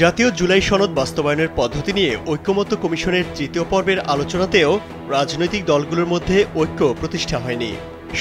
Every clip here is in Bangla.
জাতীয় জুলাই সনদ বাস্তবায়নের পদ্ধতি নিয়ে ঐক্যমত্য কমিশনের তৃতীয় পর্বের আলোচনাতেও রাজনৈতিক দলগুলোর মধ্যে ঐক্য প্রতিষ্ঠা হয়নি।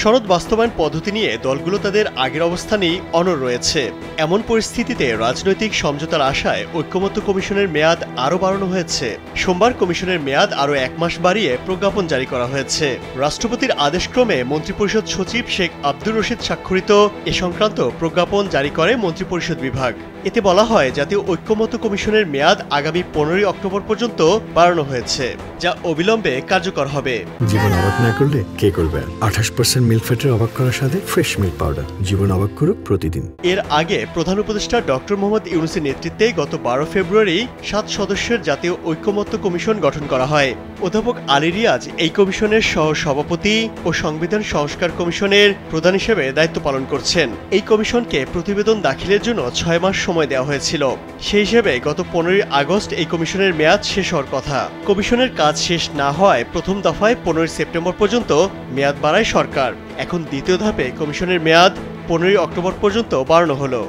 সনদ বাস্তবায়ন পদ্ধতি নিয়ে দলগুলো তাদের আগের অবস্থানেই অনড় রয়েছে। এমন পরিস্থিতিতে রাজনৈতিক সমঝোতার আশায় ঐক্যমত্য কমিশনের মেয়াদ আরও বাড়ানো হয়েছে। সোমবার কমিশনের মেয়াদ আরও 1 মাস বাড়িয়ে প্রজ্ঞাপন জারি করা হয়েছে। রাষ্ট্রপতির আদেশক্রমে মন্ত্রিপরিষদ সচিব শেখ আব্দুর রশিদ স্বাক্ষরিত এ সংক্রান্ত প্রজ্ঞাপন জারি করে মন্ত্রিপরিষদ বিভাগ। এতে বলা হয়, জাতীয় ঐক্যমত্য কমিশনের মেয়াদ আগামী 15 অক্টোবর পর্যন্ত বাড়ানো হয়েছে, যা অবিলম্বে কার্যকর হবে। জীবন অবাক না করলে কে করবে? 28% মিল্ক ফ্যাটের অবাক করার সাথে ফ্রেশ মিল্ক পাউডার। জীবন অবাক করুক প্রতিদিন। এর আগে প্রধান উপদেষ্টা ডক্টর মোহাম্মদ ইউনূসের নেতৃত্বে গত 12 ফেব্রুয়ারি 7 সদস্যের জাতীয় ঐক্যমত্য কমিশন গঠন করা হয়। অধ্যাপক আলী রিয়াজ এই কমিশনের সহ সভাপতি ও সংবিধান সংস্কার কমিশনের প্রধান হিসেবে দায়িত্ব পালন করছেন। এই কমিশনকে প্রতিবেদন দাখিলের জন্য 6 মাস সময় দেওয়া হয়েছিল। সেই হিসেবে গত 15 আগস্ট এই কমিশনের মেয়াদ শেষ হওয়ার কথা। কমিশনের কাজ শেষ না হওয়ায় প্রথম দফায় 15 সেপ্টেম্বর পর্যন্ত মেয়াদ বাড়ায় সরকার। এখন দ্বিতীয় ধাপে কমিশনের মেয়াদ 15 অক্টোবর পর্যন্ত বাড়ানো হলো।